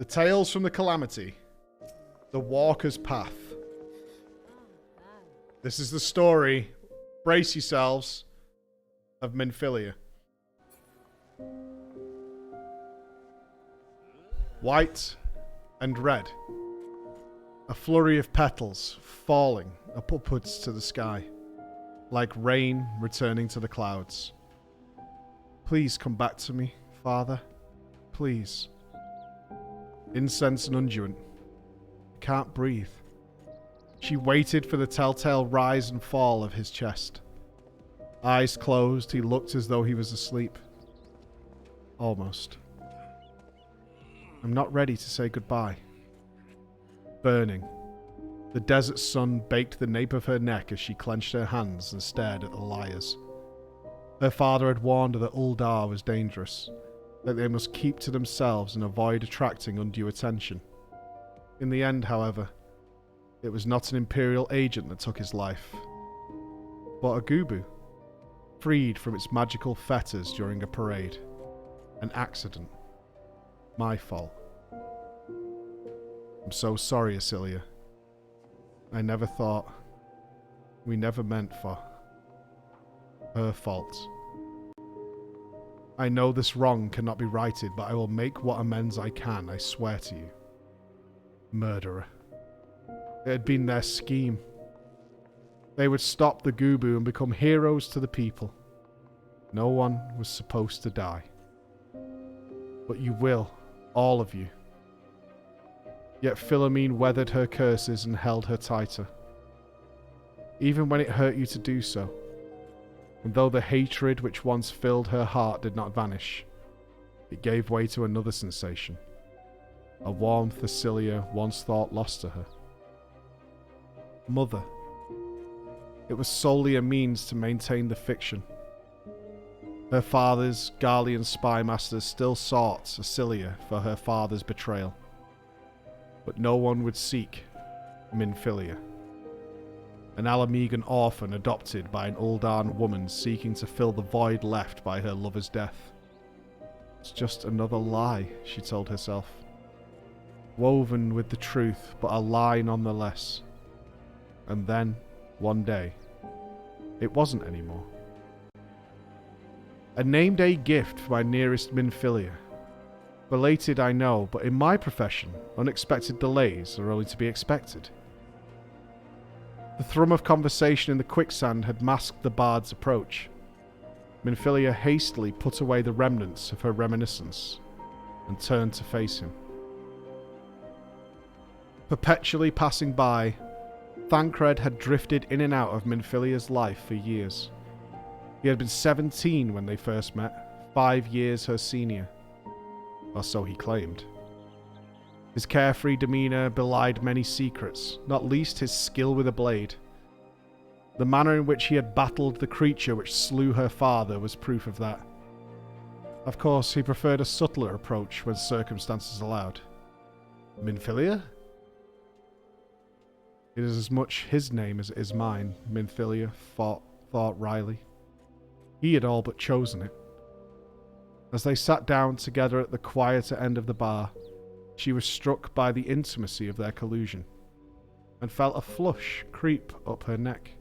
The Tales from the Calamity. The Walker's Path. This is the story, brace yourselves, of Minfilia. White and red. A flurry of petals falling upwards to the sky, like rain returning to the clouds. Please come back to me, Father. Please. Incense and unguent. I can't breathe. She waited for the telltale rise and fall of his chest. Eyes closed, he looked as though he was asleep. Almost. I'm not ready to say goodbye. Burning. The desert sun baked the nape of her neck as she clenched her hands and stared at the liars. Her father had warned her that Uldar was dangerous, that they must keep to themselves and avoid attracting undue attention. In the end, however, it was not an Imperial agent that took his life, but a Gubu, freed from its magical fetters during a parade. An accident. My fault. I'm so sorry, Asilia. I never thought. We never meant for her fault. I know this wrong cannot be righted, but I will make what amends I can, I swear to you. Murderer. It had been their scheme. They would stop the Gubu and become heroes to the people. No one was supposed to die. But you will, all of you. Yet Philomene weathered her curses and held her tighter. Even when it hurt you to do so. And though the hatred which once filled her heart did not vanish, it gave way to another sensation. A warmth Asilia once thought lost to her. Mother. It was solely a means to maintain the fiction. Her father's Garlean spy masters still sought Asilia for her father's betrayal. But no one would seek Minfilia. An Alamegan orphan adopted by an Uldan woman seeking to fill the void left by her lover's death. It's just another lie, she told herself. Woven with the truth, but a lie nonetheless. And then, one day, it wasn't anymore. A name-day gift for my nearest Minfilia. Belated, I know, but in my profession, unexpected delays are only to be expected. The thrum of conversation in the quicksand had masked the bard's approach. Minfilia hastily put away the remnants of her reminiscence and turned to face him. Perpetually passing by, Thancred had drifted in and out of Minfilia's life for years. He had been 17 when they first met, 5 years her senior. Or so he claimed. His carefree demeanour belied many secrets, not least his skill with a blade. The manner in which he had battled the creature which slew her father was proof of that. Of course, he preferred a subtler approach when circumstances allowed. Minfilia? It is as much his name as it is mine, Minfilia thought wryly. He had all but chosen it. As they sat down together at the quieter end of the bar, she was struck by the intimacy of their collusion, and felt a flush creep up her neck.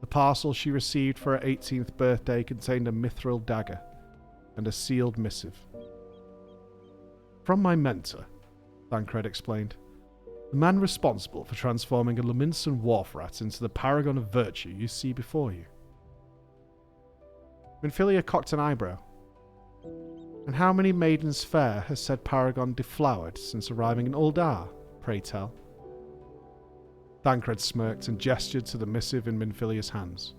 The parcel she received for her 18th birthday contained a mithril dagger, and a sealed missive. From my mentor, Thancred explained, the man responsible for transforming a Luminson wharf rat into the paragon of virtue you see before you. Minfilia cocked an eyebrow. And how many maidens fair has said paragon deflowered since arriving in Uldar, pray tell? Thancred smirked and gestured to the missive in Minfilia's hands.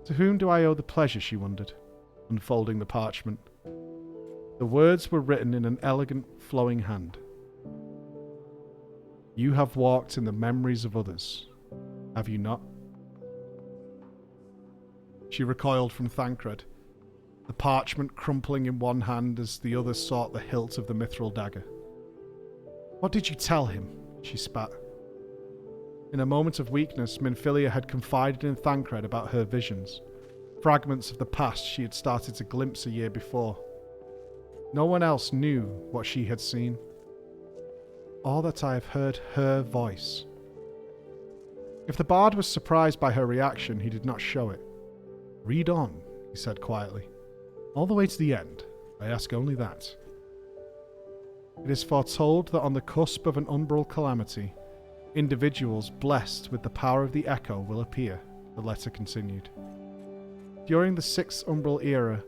To whom do I owe the pleasure, she wondered, unfolding the parchment. The words were written in an elegant, flowing hand. You have walked in the memories of others, have you not? She recoiled from Thancred, the parchment crumpling in one hand as the other sought the hilt of the mithril dagger. What did you tell him? She spat. In a moment of weakness, Minfilia had confided in Thancred about her visions, fragments of the past she had started to glimpse a year before. No one else knew what she had seen. All that I have heard her voice. If the bard was surprised by her reaction, he did not show it. Read on, he said quietly. All the way to the end. I ask only that. It is foretold that on the cusp of an umbral calamity, individuals blessed with the power of the echo will appear, the letter continued. During the 6th umbral era,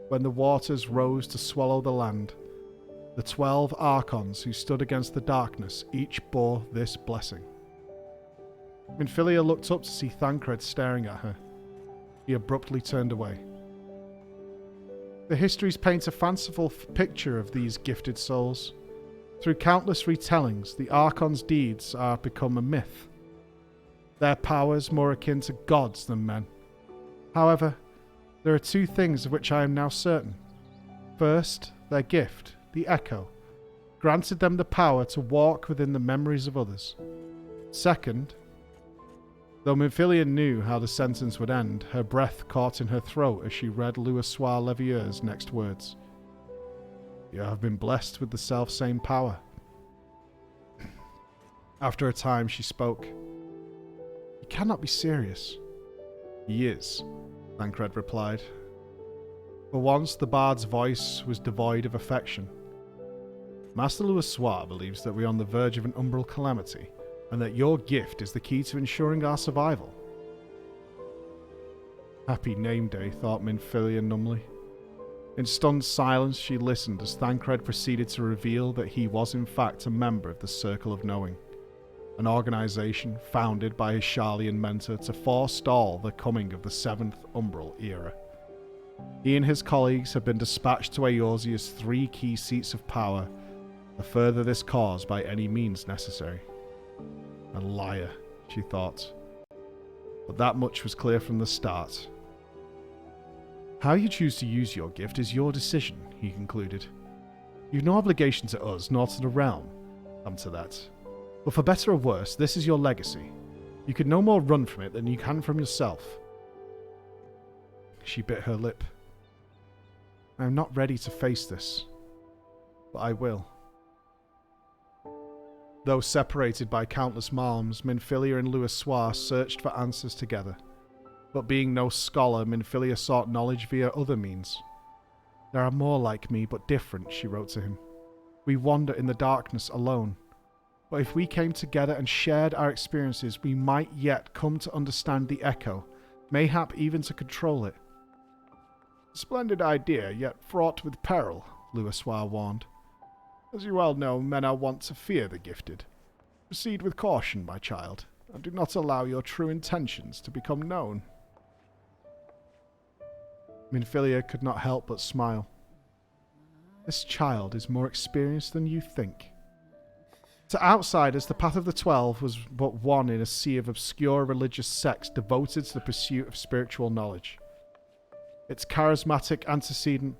when the waters rose to swallow the land, the 12 archons who stood against the darkness each bore this blessing. Minfilia looked up to see Thancred staring at her. He abruptly turned away. The histories paint a fanciful picture of these gifted souls. Through countless retellings, the Archon's deeds are become a myth. Their powers more akin to gods than men. However, there are 2 things of which I am now certain. First, their gift, the Echo, granted them the power to walk within the memories of others. Second, though Minfilia knew how the sentence would end, her breath caught in her throat as she read Louisoix Levieur's next words. You have been blessed with the self-same power. After a time, she spoke. You cannot be serious. He is, Thancred replied. For once, the bard's voice was devoid of affection. Master Louisoix believes that we are on the verge of an umbral calamity, and that your gift is the key to ensuring our survival. Happy name day, thought Minfilia numbly. In stunned silence, she listened as Thancred proceeded to reveal that he was in fact a member of the Circle of Knowing, an organisation founded by his Sharlayan mentor to forestall the coming of the 7th Umbral era. He and his colleagues had been dispatched to Eorzea's 3 key seats of power to further this cause by any means necessary. A liar, she thought. But that much was clear from the start. How you choose to use your gift is your decision, he concluded. You've no obligation to us, nor to the realm. Come to that. But for better or worse, this is your legacy. You could no more run from it than you can from yourself. She bit her lip. I am not ready to face this, but I will. Though separated by countless malms, Minfilia and Louisoix searched for answers together. But being no scholar, Minfilia sought knowledge via other means. There are more like me, but different, she wrote to him. We wander in the darkness alone. But if we came together and shared our experiences, we might yet come to understand the echo, mayhap even to control it. Splendid idea, yet fraught with peril, Louisoix warned. As you well know, men are wont to fear the gifted. Proceed with caution, my child, and do not allow your true intentions to become known. Minfilia could not help but smile. This child is more experienced than you think. To outsiders, the Path of the 12 was but one in a sea of obscure religious sects devoted to the pursuit of spiritual knowledge. Its charismatic antecedent,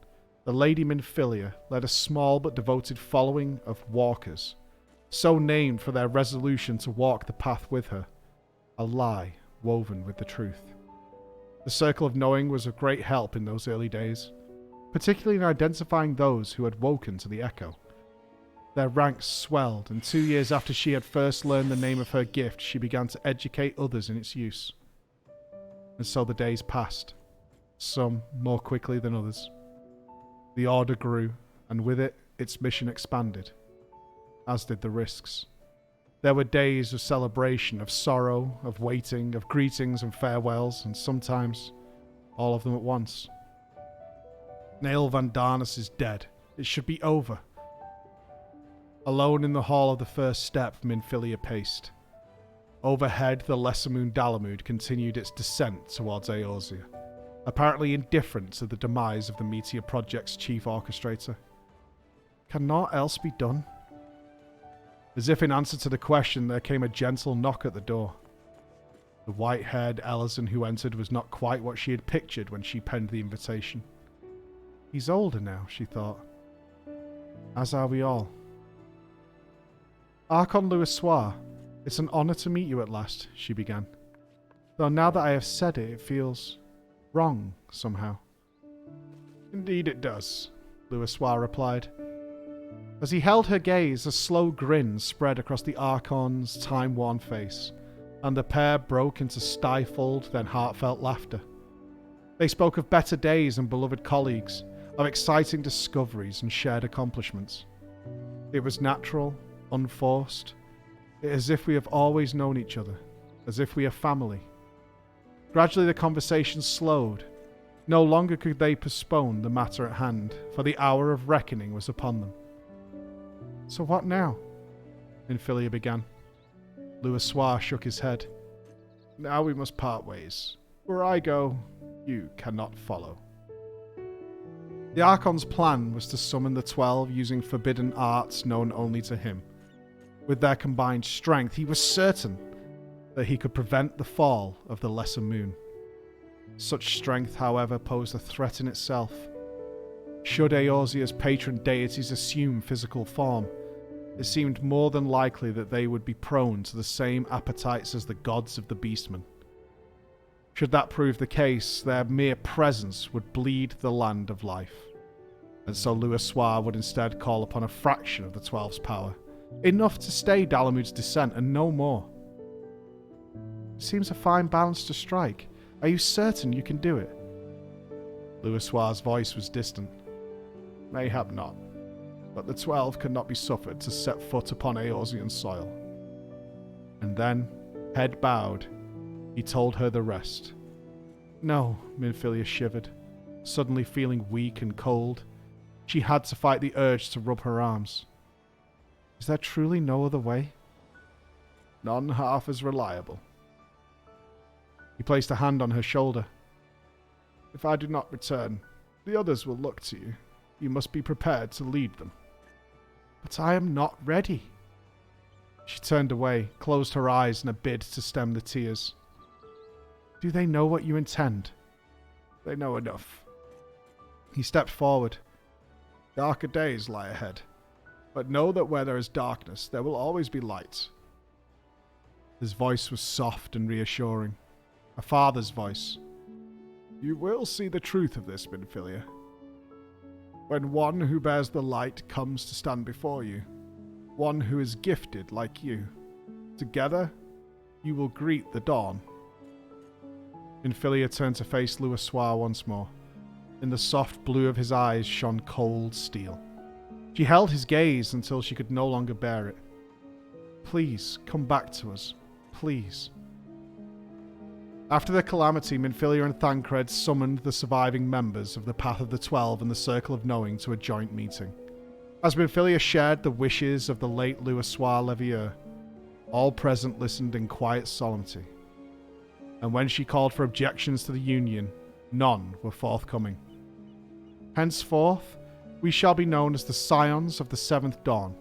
the Lady Minfilia, led a small but devoted following of walkers, so named for their resolution to walk the path with her, a lie woven with the truth. The Circle of Knowing was of great help in those early days, particularly in identifying those who had woken to the echo. Their ranks swelled, and 2 years after she had first learned the name of her gift, she began to educate others in its use. And so the days passed, some more quickly than others. The Order grew, and with it, its mission expanded, as did the risks. There were days of celebration, of sorrow, of waiting, of greetings and farewells, and sometimes all of them at once. Nail Van Darnus is dead. It should be over. Alone in the hall of the first step, Minfilia paced. Overhead, the Lesser Moon Dalamud continued its descent towards Eorzea, apparently indifferent to the demise of the Meteor Project's chief orchestrator. Can naught else be done? As if in answer to the question, there came a gentle knock at the door. The white-haired Ellison who entered was not quite what she had pictured when she penned the invitation. He's older now, she thought. As are we all. Archon Louisoix, it's an honour to meet you at last, she began. Though now that I have said it, it feels wrong, somehow. Indeed it does. Louisoix replied. As he held her gaze, a slow grin spread across the Archon's time-worn face, and the pair broke into stifled, then heartfelt laughter. They spoke of better days and beloved colleagues, of exciting discoveries and shared accomplishments. It was natural, unforced, as if we have always known each other, as if we are family. Gradually the conversation slowed. No longer could they postpone the matter at hand, for the hour of reckoning was upon them. So what now? Minfilia began. Louisoix shook his head. Now we must part ways. Where I go, you cannot follow. The Archon's plan was to summon the 12 using forbidden arts known only to him. With their combined strength, he was certain that he could prevent the fall of the Lesser Moon. Such strength, however, posed a threat in itself. Should Eorzea's patron deities assume physical form, it seemed more than likely that they would be prone to the same appetites as the gods of the Beastmen. Should that prove the case, their mere presence would bleed the land of life. And so Louisoix would instead call upon a fraction of the 12's power, enough to stay Dalamud's descent and no more. Seems a fine balance to strike. Are you certain you can do it? Louisoix's voice was distant. Mayhap not, but the 12 cannot be suffered to set foot upon Eorzean soil. And then, head bowed, he told her the rest. No, Minfilia shivered, suddenly feeling weak and cold. She had to fight the urge to rub her arms. Is there truly no other way? None half as reliable. He placed a hand on her shoulder. If I do not return, the others will look to you. You must be prepared to lead them. But I am not ready. She turned away, closed her eyes in a bid to stem the tears. Do they know what you intend? They know enough. He stepped forward. Darker days lie ahead, but know that where there is darkness, there will always be light. His voice was soft and reassuring. A father's voice. You will see the truth of this, Minfilia. When one who bears the light comes to stand before you, one who is gifted like you, together you will greet the dawn. Minfilia turned to face Louisoix once more. In the soft blue of his eyes shone cold steel. She held his gaze until she could no longer bear it. Please, come back to us. Please. After the Calamity, Minfilia and Thancred summoned the surviving members of the Path of the 12 and the Circle of Knowing to a joint meeting. As Minfilia shared the wishes of the late Louisoix Levieux, all present listened in quiet solemnity. And when she called for objections to the union, none were forthcoming. Henceforth, we shall be known as the Scions of the Seventh Dawn,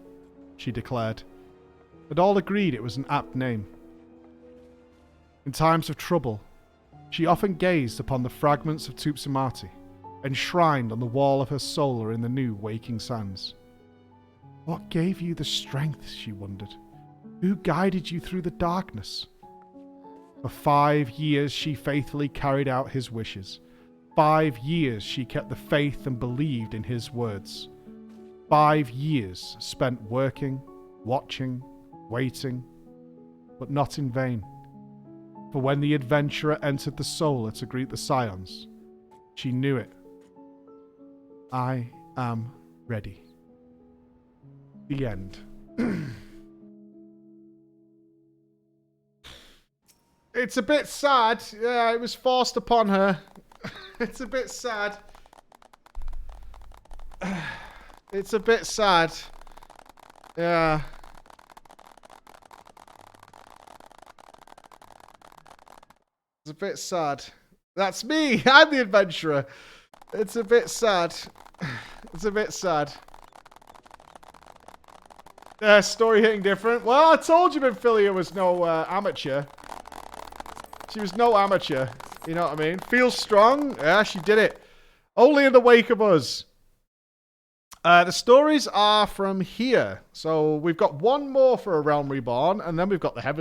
she declared, and all agreed it was an apt name. In times of trouble, she often gazed upon the fragments of Tupsimati, enshrined on the wall of her solar in the new waking sands. What gave you the strength, she wondered? Who guided you through the darkness? For 5 years she faithfully carried out his wishes. 5 years she kept the faith and believed in his words. 5 years spent working, watching, waiting, but not in vain. For when the adventurer entered the solar to greet the Scions, she knew it. I am ready. The end. It's a bit sad. Yeah, it was forced upon her. It's a bit sad. It's a bit sad. Yeah. It's a bit sad. That's me. I'm the adventurer. It's a bit sad. It's a bit sad. Story hitting different. Well, I told you Minfilia was no amateur. She was no amateur. You know what I mean? Feels strong. Yeah, she did it. Only in the wake of us. The stories are from here. So we've got one more for A Realm Reborn, and then we've got the Heaven.